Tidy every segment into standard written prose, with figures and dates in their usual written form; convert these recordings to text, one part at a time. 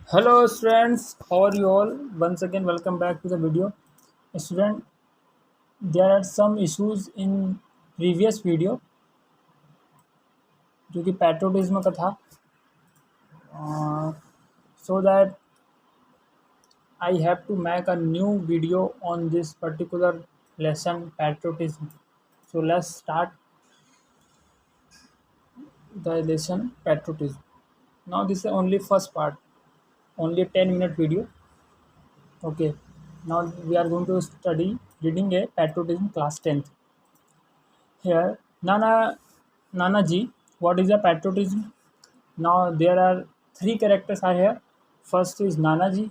Hello students, how are you all? Once again, welcome back to the video. Student, there are some issues in previous video जो कि patriotism का था. So that I have to make a new video on this particular lesson patriotism. So let's start the lesson patriotism. Now this is only first part, only 10-minute video. Okay. Now we are going to study reading a patriotism class 10th. Here, Nanaji, what is a patriotism? Now there are three characters are here. First is Nanaji,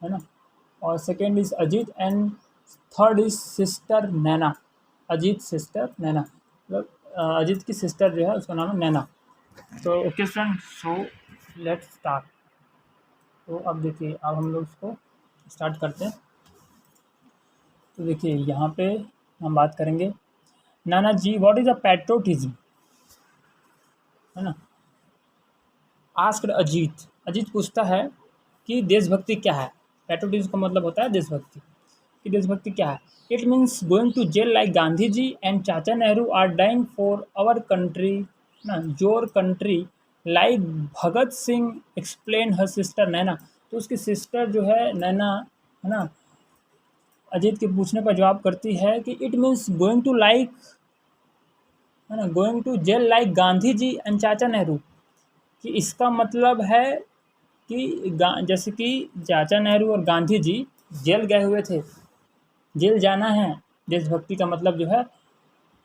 है ना, और second is Ajit and third is sister Naina. Ajit sister Naina, मतलब अजीत की sister जो है उसका नाम है नैना. तो okay student, so let's start. तो अब देखिए, अब हम लोग इसको स्टार्ट करते हैं. तो देखिए यहाँ पे हम बात करेंगे नाना जी व्हाट इज़ अ पैट्रोटिज्म, है ना. आस्क्ड अजीत, अजीत पूछता है कि देशभक्ति क्या है. पैट्रोटिज्म का मतलब होता है देशभक्ति. कि देशभक्ति क्या है. It means going to jail like Gandhi ji and चाचा Nehru are dying for our country, ना, your country, like Bhagat Singh explain her sister Naina. तो उसकी सिस्टर जो है नैना, है ना, अजीत के पूछने पर जवाब करती है कि it means going to like, है ना, going to jail like Gandhi ji and चाचा नेहरू. कि इसका मतलब है कि जैसे कि चाचा नेहरू और गांधी जी जेल गए हुए थे, जेल जाना है. देशभक्ति का मतलब जो है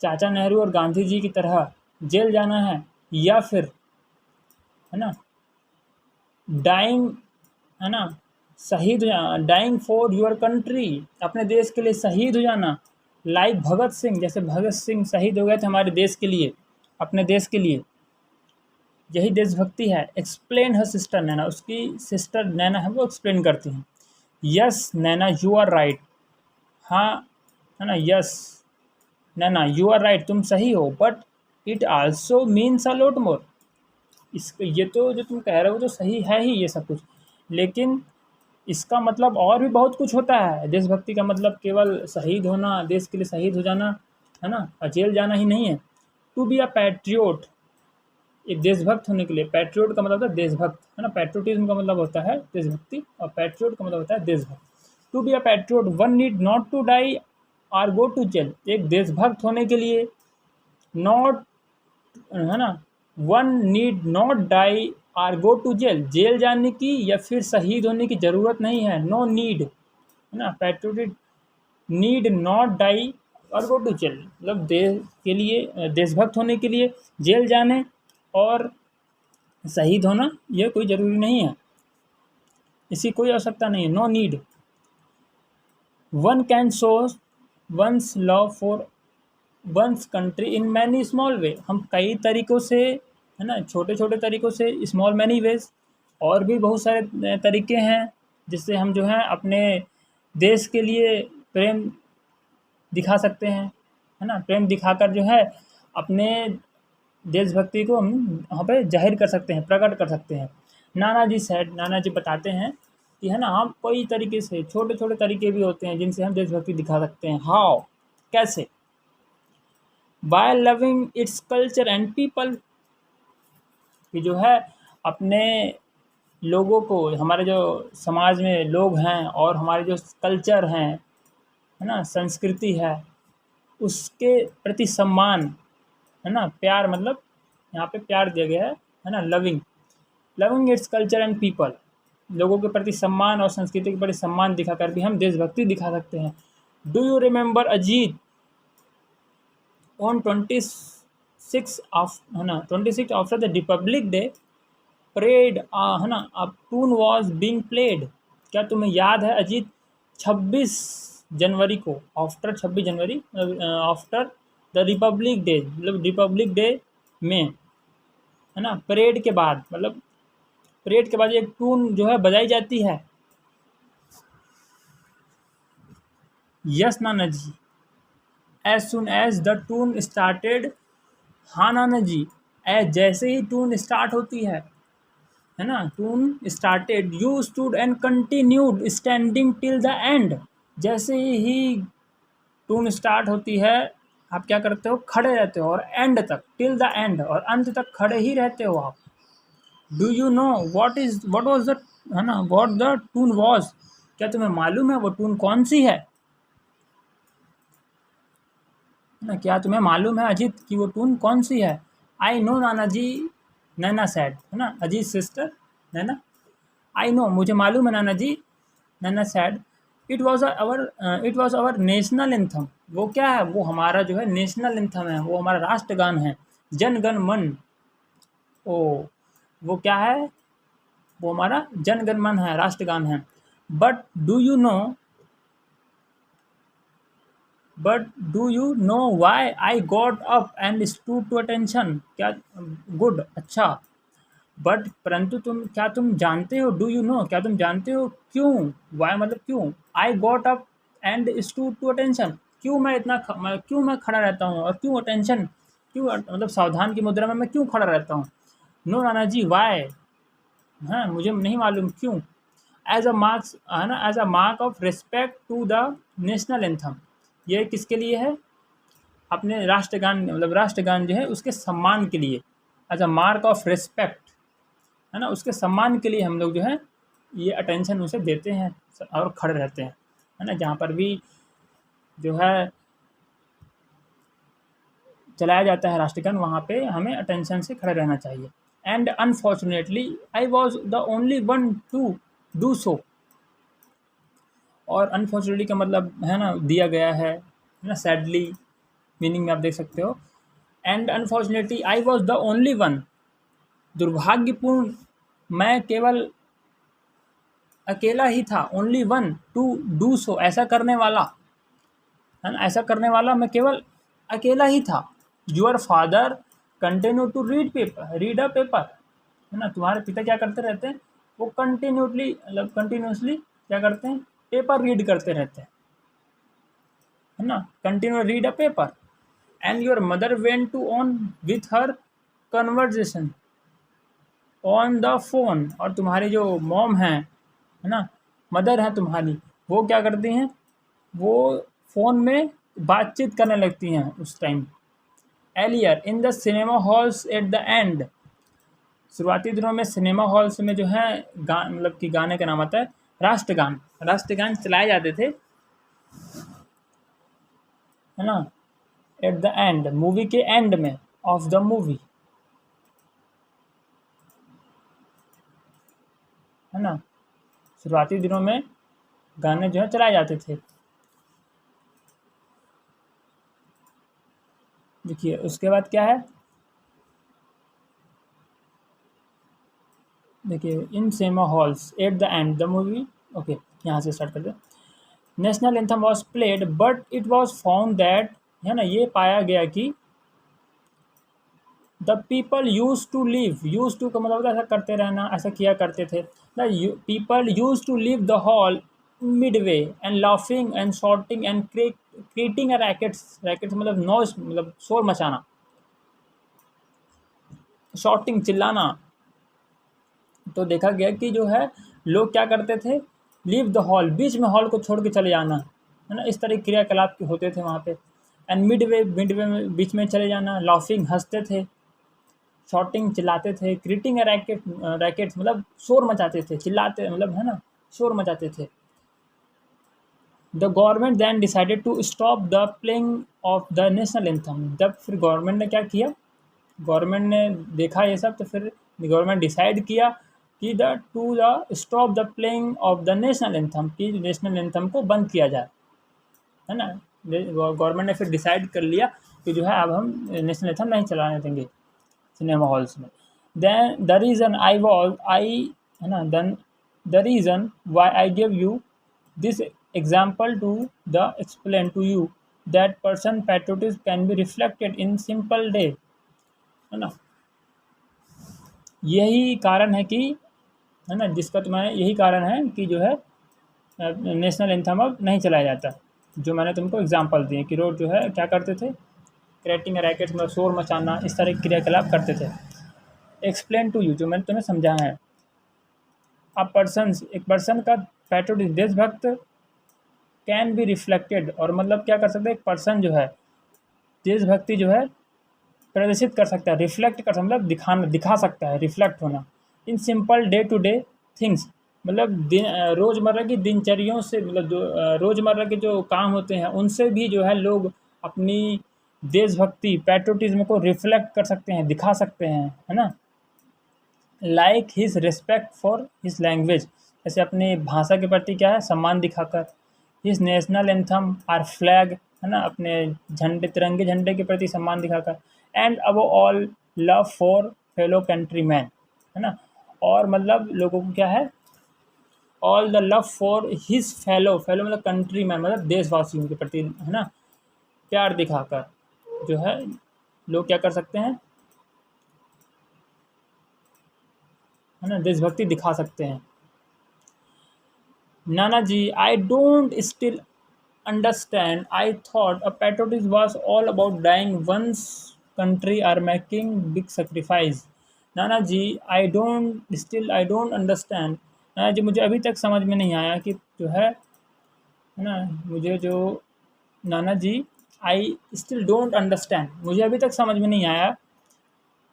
चाचा नेहरू और गांधी जी की तरह जेल जाना है, या फिर, है ना, डाइंग, है ना, शहीद, डाइंग फॉर योर कंट्री, अपने देश के लिए शहीद हो जाना. लाइक भगत सिंह, जैसे भगत सिंह शहीद हो गए थे हमारे देश के लिए, अपने देश के लिए. यही देशभक्ति है. एक्सप्लेन हर सिस्टर नैना, उसकी सिस्टर नैना है वो एक्सप्लेन करती हैं. Yes Naina you are right, हाँ, है ना, yes Naina you are right, तुम सही हो. But it also means a lot more. इसको, ये तो जो तुम कह रहे हो तो सही है ही ये सब कुछ, लेकिन इसका मतलब और भी बहुत कुछ होता है. देशभक्ति का मतलब केवल शहीद होना, देश के लिए शहीद हो जाना, है ना, और जेल जाना ही नहीं है. टू बी अ पैट्रियोट, एक देशभक्त होने के लिए. पैट्रियोट का मतलब होता है देशभक्त, है ना. पैट्रियोटिज्म का मतलब होता है देशभक्ति और पैट्रियोट का मतलब होता है देशभक्त. To be a patriot one need not to die or go to jail. एक देशभक्त होने के लिए नॉट, है ना, one need not die or go to jail, jail जाने की या फिर शहीद होने की ज़रूरत नहीं है. नो नीड, है ना. पैट्रियोटिक नीड नॉट डाई और गो टू जेल, मतलब देश के लिए, देशभक्त होने के लिए जेल जाने और शहीद होना यह कोई ज़रूरी नहीं है, इसकी कोई आवश्यकता नहीं है. No need. One can show once love for once country in many small way. हम कई तरीक़ों से, है ना, छोटे छोटे तरीक़ों से, स्मॉल मैनी वेज, और भी बहुत सारे तरीक़े हैं जिससे हम जो है अपने देश के लिए प्रेम दिखा सकते हैं, है ना. प्रेम दिखाकर जो है अपने देशभक्ति को हम वहाँ पे जाहिर कर सकते हैं, प्रकट कर सकते हैं. नाना जी सेड, नाना जी बताते हैं कि, है ना, हम कई तरीके से, छोटे छोटे तरीके भी होते हैं जिनसे हम देशभक्ति दिखा सकते हैं. हाउ, कैसे. By loving its culture and people, कि जो है अपने लोगों को, हमारे जो समाज में लोग हैं और हमारे जो कल्चर हैं, है ना, संस्कृति है, उसके प्रति सम्मान, है ना. प्यार, मतलब यहाँ पे प्यार दिया गया है ना. Loving, loving its culture and people, लोगों के प्रति सम्मान और संस्कृति के प्रति सम्मान दिखाकर भी हम देशभक्ति दिखा सकते हैं. Do you remember Ajit on 26 of, है ना, 26 after the Republic day parade, है ना, अ टून वॉज बीइंग प्लेड. क्या तुम्हें याद है अजीत 26 जनवरी को, after 26 January, after the Republic day, मतलब रिपब्लिक डे में, है ना, परेड के बाद, मतलब परेड के बाद एक टून जो है बजाई जाती है. यस नाना जी, as soon as the toon started, हाँ नाना जी, एज जैसे ही टून स्टार्ट होती है है ना, tune started you stood and continued standing till the end. जैसे ही टून स्टार्ट होती है आप क्या करते हो, खड़े रहते हो और एंड तक, टिल द एंड, और अंत तक खड़े ही रहते हो आप। Do you know what was the, है ना, व्हाट द टून वाज, क्या तुम्हें मालूम है वो टून कौन सी है ना, क्या तुम्हें मालूम है अजीत कि वो टून कौन सी है। आई नो नाना जी, नैना सैड, है ना, Ajit sister Naina, I know मुझे मालूम है नाना जी, Naina said, it was our national anthem. वो क्या है, वो हमारा जो है नेशनल एंथम है, वो हमारा राष्ट्रगान है। जन गण मन, ओ वो क्या है, वो हमारा जन गण मन है, राष्ट्रगान है। But do you know but do you know why I got up and stood to attention, क्या, गुड, अच्छा। बट परंतु तुम जानते हो, डू यू नो क्या तुम जानते हो क्यों, वाई मतलब क्यों, I got up and stood to attention, क्यों मैं क्यों मैं खड़ा रहता हूँ, और क्यों अटेंशन, क्यों मतलब सावधान की मुद्रा में मैं क्यों खड़ा रहता हूँ। नो नाना जी वाई, हाँ मुझे नहीं मालूम क्यों। एज अ मार्क्स, है ना, as a mark of respect to the national anthem, ये किसके लिए है, अपने राष्ट्रगान, मतलब राष्ट्रगान जो है उसके सम्मान के लिए, as a mark of respect, है ना, उसके सम्मान के लिए हम लोग जो है ये अटेंशन उसे देते हैं और खड़े रहते हैं, है ना, जहाँ पर भी जो है चलाया जाता है राष्ट्रगान वहाँ पे हमें अटेंशन से खड़े रहना चाहिए। And unfortunately I was the only one two do so, और अनफॉर्चुनेटली का मतलब है ना दिया गया है ना, सैडली मीनिंग में आप देख सकते हो। And unfortunately I was the only one, दुर्भाग्यपूर्ण मैं केवल अकेला ही था, only one two do so, ऐसा करने वाला, है ना, ऐसा करने वाला मैं केवल अकेला ही था। Your father continue to read a paper, है ना, तुम्हारे पिता क्या करते रहते हैं, वो कंटिन्यूसली क्या करते हैं, पेपर रीड करते रहते हैं, है ना, continue read a paper. And your mother went to on with her conversation on the phone, और तुम्हारी जो मॉम है ना, मदर है तुम्हारी, वो क्या करती हैं, वो फ़ोन में बातचीत करने लगती हैं उस time. Earlier in the cinema halls at the and, शुरुआती दिनों में सिनेमा हॉल्स में जो है मतलब कि गाने का नाम आता है राष्ट्रगान, राष्ट्रगान चलाए जाते थे, है ना, एट द एंड, मूवी के एंड में, ऑफ द मूवी, है ना, शुरुआती दिनों में गाने जो है चलाए जाते थे। देखिए उसके बाद क्या है, देखिए in cinema halls at the end the movie, okay यहाँ से स्टार्ट करते हैं। National anthem was played but it was found that, है ना, ये पाया गया कि the people use to leave, use to का मतलब ऐसा करते रहना, ऐसा किया करते थे, the people use to leave the hall midway and laughing and shouting and creating rackets, rackets मतलब नॉइस, मतलब शोर मचाना, शॉटिंग चिल्लाना। तो देखा गया कि जो है लोग क्या करते थे, लीव द हॉल, बीच में हॉल को छोड़ के चले जाना, है ना, इस तरह के क्रियाकलाप होते थे वहाँ पे। एंड मिडवे में बीच में चले जाना, लाफिंग हंसते थे, शॉटिंग चिल्लाते थे, क्रिएटिंग रैकेट्स मतलब शोर मचाते थे, चिल्लाते मतलब, है ना, शोर मचाते थे। The government then decided to stop the playing of the national anthem, जब फिर गवर्नमेंट ने क्या किया, गवर्नमेंट ने देखा ये सब तो फिर गवर्नमेंट डिसाइड किया कि the stop the playing of the national anthem, कि नेशनल एंथम को बंद किया जाए, है ना, गवर्नमेंट ने फिर डिसाइड कर लिया कि जो है अब हम नेशनल एंथम नहीं चलाने देंगे सिनेमा हॉल्स में। देन द रीज़न आई, है ना, then the reason why I give you this example to the explain to you that person patriotism can be reflected in simple day, है ना, यही कारण है कि, है ना, जिसका तुम्हें यही कारण है कि जो है नेशनल एंथम अब नहीं चलाया जाता, जो मैंने तुमको एग्जांपल दिए कि लोग जो है क्या करते थे, क्रिएटिंग रैकेट्स में शोर मचाना, इस तरह के क्रियाकलाप करते थे। एक्सप्लेन टू यू, जो मैंने तुम्हें समझाया है, एक पर्सन का पैट्रियोटिज्म देशभक्त कैन बी रिफ्लेक्टेड, और मतलब क्या कर सकते हैं, एक पर्सन जो है देशभक्ति जो है प्रदर्शित कर सकता है, रिफ्लेक्ट कर सकता, मतलब दिखा सकता है, रिफ्लेक्ट होना in simple day to day things, मतलब रोज़मर्रा की दिनचर्याओं से, मतलब जो रोज़मर्रा के जो काम होते हैं उनसे भी जो है लोग अपनी देशभक्ति पैट्रियोटिज्म को रिफ्लेक्ट कर सकते हैं, दिखा सकते हैं, है ना। Like his respect for his language, जैसे अपनी भाषा के प्रति क्या है, सम्मान दिखाकर। His national anthem or flag, है ना, अपने झंडे, तिरंगे झंडे के प्रति सम्मान दिखाकर। And above all love for fellow countryman, है ना, और मतलब लोगों को क्या है, all the love for his fellow मतलब कंट्री मैन, मतलब देशवासियों के प्रति, है ना, प्यार दिखाकर जो है लोग क्या कर सकते हैं, है ना, देशभक्ति दिखा सकते हैं। नाना जी, I don't still understand. I thought a patriotism was all about dying one's country or making big sacrifice. Nana ji, I don't understand. नाना जी, मुझे अभी तक समझ में नहीं आया कि जो है ना, मुझे जो नाना जी, आई स्टिल डोंट अंडरस्टैंड, मुझे अभी तक समझ में नहीं आया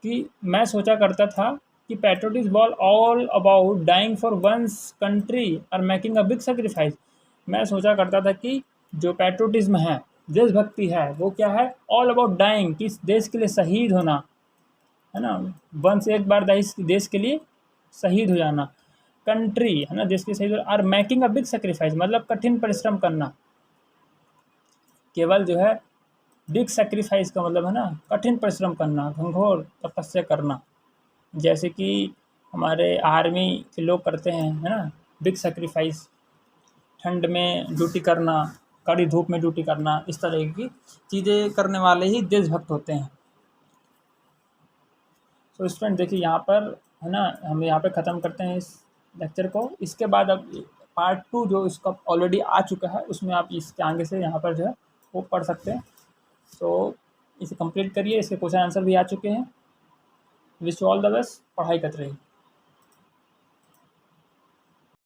कि मैं सोचा करता था कि patriotism was all about dying for once country और मेकिंग अ बिग सेक्रीफाइस। मैं सोचा करता था कि जो पैट्रियोटिज्म है, देशभक्ति है, वो क्या है, ऑल अबाउट डाइंग, कि देश के लिए शहीद होना, है ना, वंस एक बार देश के लिए शहीद हो जाना, कंट्री, है ना, देश के शहीद, और मेकिंग अ बिग सेक्रीफाइस मतलब कठिन परिश्रम करना, केवल जो है बिग सेक्रीफाइस का मतलब है ना कठिन परिश्रम करना, घंघोर तपस्या करना, जैसे कि हमारे आर्मी के लोग करते हैं, है ना, बिग सेक्रीफाइस, ठंड में ड्यूटी करना, कड़ी धूप में ड्यूटी करना, इस तरह की चीज़ें करने वाले ही देशभक्त होते हैं। तो स्टूडेंट देखिए यहाँ पर, है ना, हम यहाँ पे ख़त्म करते हैं इस लेक्चर को। इसके बाद अब पार्ट 2 जो इसका ऑलरेडी आ चुका है, उसमें आप इसके आगे से यहाँ पर जो है वो पढ़ सकते हैं। तो इसे कंप्लीट करिए, इसके क्वेश्चन आंसर भी आ चुके हैं। Wish you all the best, पढ़ाई करते रहिए।